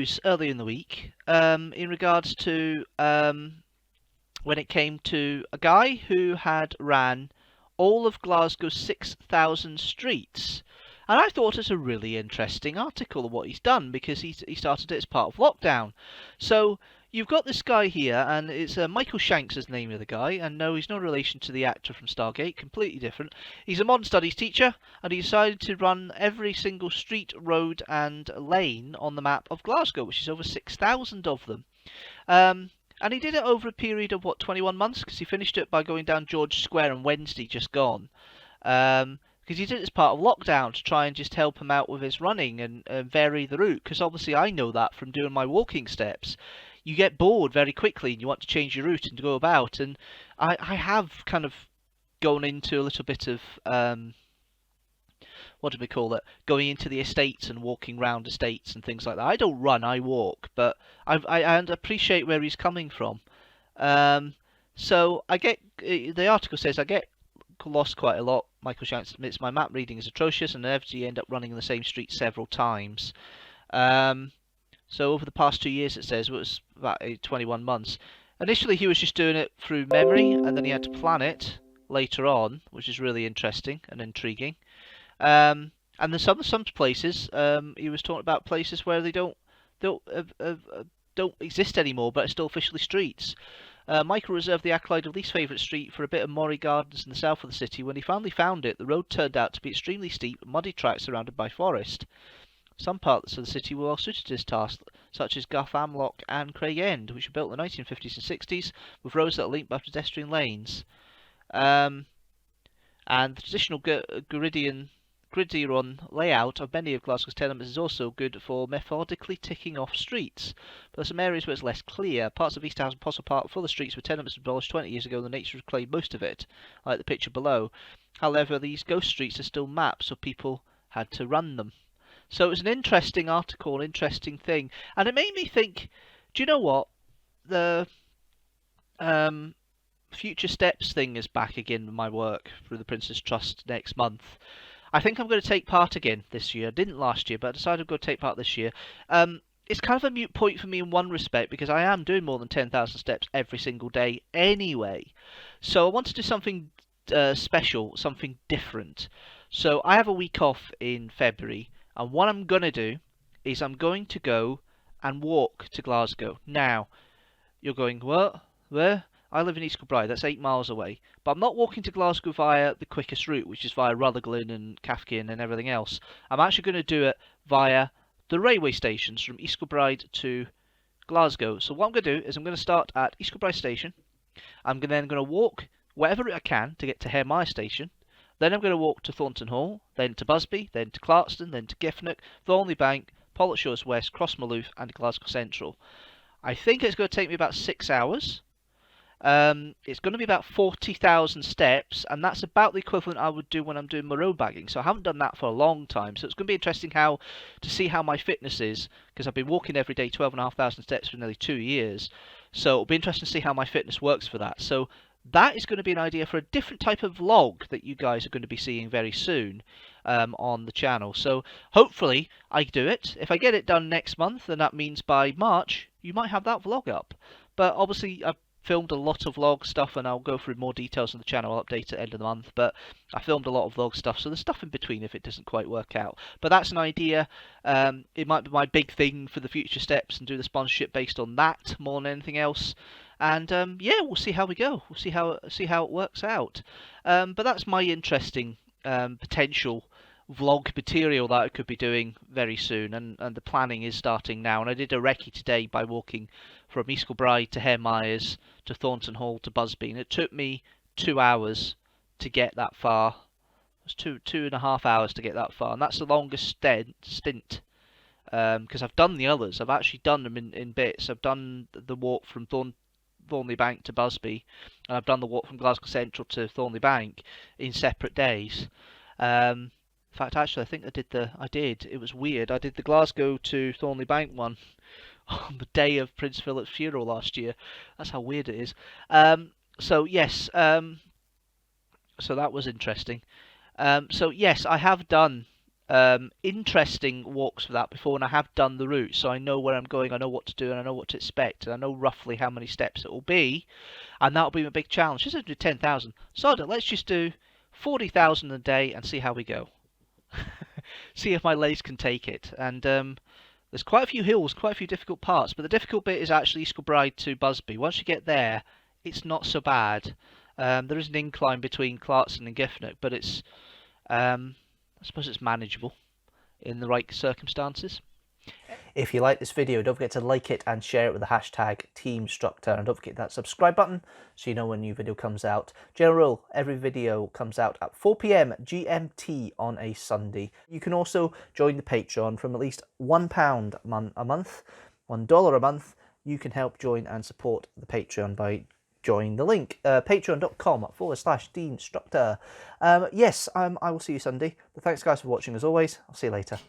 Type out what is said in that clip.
news earlier in the week in regards to when it came to a guy who had ran all of Glasgow's 6,000 streets. And I thought it was a really interesting article of what he's done, because he started it as part of lockdown. So you've got this guy here, and it's Michael Shanks is the name of the guy, and no, he's no relation to the actor from Stargate, completely different. He's a modern studies teacher, and he decided to run every single street, road and lane on the map of Glasgow, which is over 6,000 of them. And he did it over a period of, 21 months, because he finished it by going down George Square on Wednesday just gone. Because he did it as part of lockdown to try and just help him out with his running and vary the route. Because obviously I know that from doing my walking steps. You get bored very quickly and you want to change your route and to go about. And I have kind of gone into a little bit of... what do we call it? Going into the estates and walking round estates and things like that. I don't run, I walk, but I appreciate where he's coming from. So I get, the article says, I get lost quite a lot. Michael Shanks admits my map reading is atrocious and inevitably end up running in the same street several times. So over the past 2 years, it says, it was about 21 months. Initially, he was just doing it through memory, and then he had to plan it later on, which is really interesting and intriguing. And then some places, he was talking about places where they don't exist anymore, but are still officially streets. Michael reserved the accolade of least favourite street for a bit of Morrie Gardens in the south of the city. When he finally found it, the road turned out to be extremely steep, muddy tracks surrounded by forest. Some parts of the city were well suited to this task, such as Gutham Lock and Craig End, which were built in the 1950s and 60s, with roads that link by pedestrian lanes. And the traditional gridiron layout of many of Glasgow's tenements is also good for methodically ticking off streets. But there are some areas where it's less clear. Parts of East House and Postle Park full of streets with tenements abolished 20 years ago, and the nature has claimed most of it, like the picture below. However, these ghost streets are still mapped, so people had to run them. So it was an interesting article, an interesting thing. And it made me think, do you know what? The Future Steps thing is back again in my work through the Prince's Trust next month. I think I'm going to take part again this year. I didn't last year, but I decided I'm going to take part this year. It's kind of a moot point for me in one respect, because I am doing more than 10,000 steps every single day anyway. So I want to do something special, something different. So I have a week off in February, and what I'm going to do is I'm going to go and walk to Glasgow. Now, you're going, what? Where? I live in East Kilbride, that's 8 miles away. But I'm not walking to Glasgow via the quickest route, which is via Rutherglen and Cathkin and everything else. I'm actually going to do it via the railway stations from East Kilbride to Glasgow. So what I'm going to do is I'm going to start at East Kilbride station. I'm then going to walk whatever route I can to get to Hairmire station. Then I'm going to walk to Thornton Hall, then to Busby, then to Clarkston, then to Giffnock, Thornley Bank, Pollokshaws West, Cross Maloof and Glasgow Central. I think it's going to take me about 6 hours. It's going to be about 40,000 steps, and that's about the equivalent I would do when I'm doing my road bagging. So I haven't done that for a long time, so it's going to be interesting to see how my fitness is, because I've been walking every day 12,500 steps for nearly 2 years. So it'll be interesting to see how my fitness works for that. So that is going to be an idea for a different type of vlog that you guys are going to be seeing very soon on the channel. So hopefully I do it. If I get it done next month, then that means by March you might have that vlog up. But obviously I've filmed a lot of vlog stuff, and I'll go through more details on the channel. I'll update at the end of the month, but I filmed a lot of vlog stuff, so there's stuff in between if it doesn't quite work out. But that's an idea. It might be my big thing for the future steps, and do the sponsorship based on that more than anything else. And yeah, we'll see how we go. We'll see how it works out. But that's my interesting potential vlog material that I could be doing very soon, and the planning is starting now. And I did a recce today by walking from East Kilbride to Hairmires to Thornton Hall to Busby, and it took me 2 hours to get that far. It was 2.5 hours to get that far, and that's the longest stint because I've done the others. I've actually done them in bits. I've done the walk from Thornley Bank to Busby, and I've done the walk from Glasgow Central to Thornley Bank in separate days. In fact, actually, I think I did. It was weird. I did the Glasgow to Thornley Bank one on the day of Prince Philip's funeral last year. That's how weird it is. So yes, so that was interesting. So yes, I have done interesting walks for that before, and I have done the route, so I know where I'm going, I know what to do, and I know what to expect, and I know roughly how many steps it will be, and that'll be my big challenge. Just do 10,000. So let's just do 40,000 a day and see how we go. See if my legs can take it. And there's quite a few hills, quite a few difficult parts, but the difficult bit is actually East Kilbride to Busby. Once you get there, it's not so bad. There is an incline between Clarkson and Giffnock, but it's I suppose it's manageable in the right circumstances. If you like this video, don't forget to like it and share it with the hashtag teamstructor, and don't forget that subscribe button so you know when a new video comes out. General rule, every video comes out at 4 PM GMT on a Sunday. You can also join the Patreon from at least £1 a month, $1 a month. You can help join and support the Patreon by join the link, patreon.com/Deanstructor. Yes, I will see you Sunday. But thanks guys for watching as always. I'll see you later.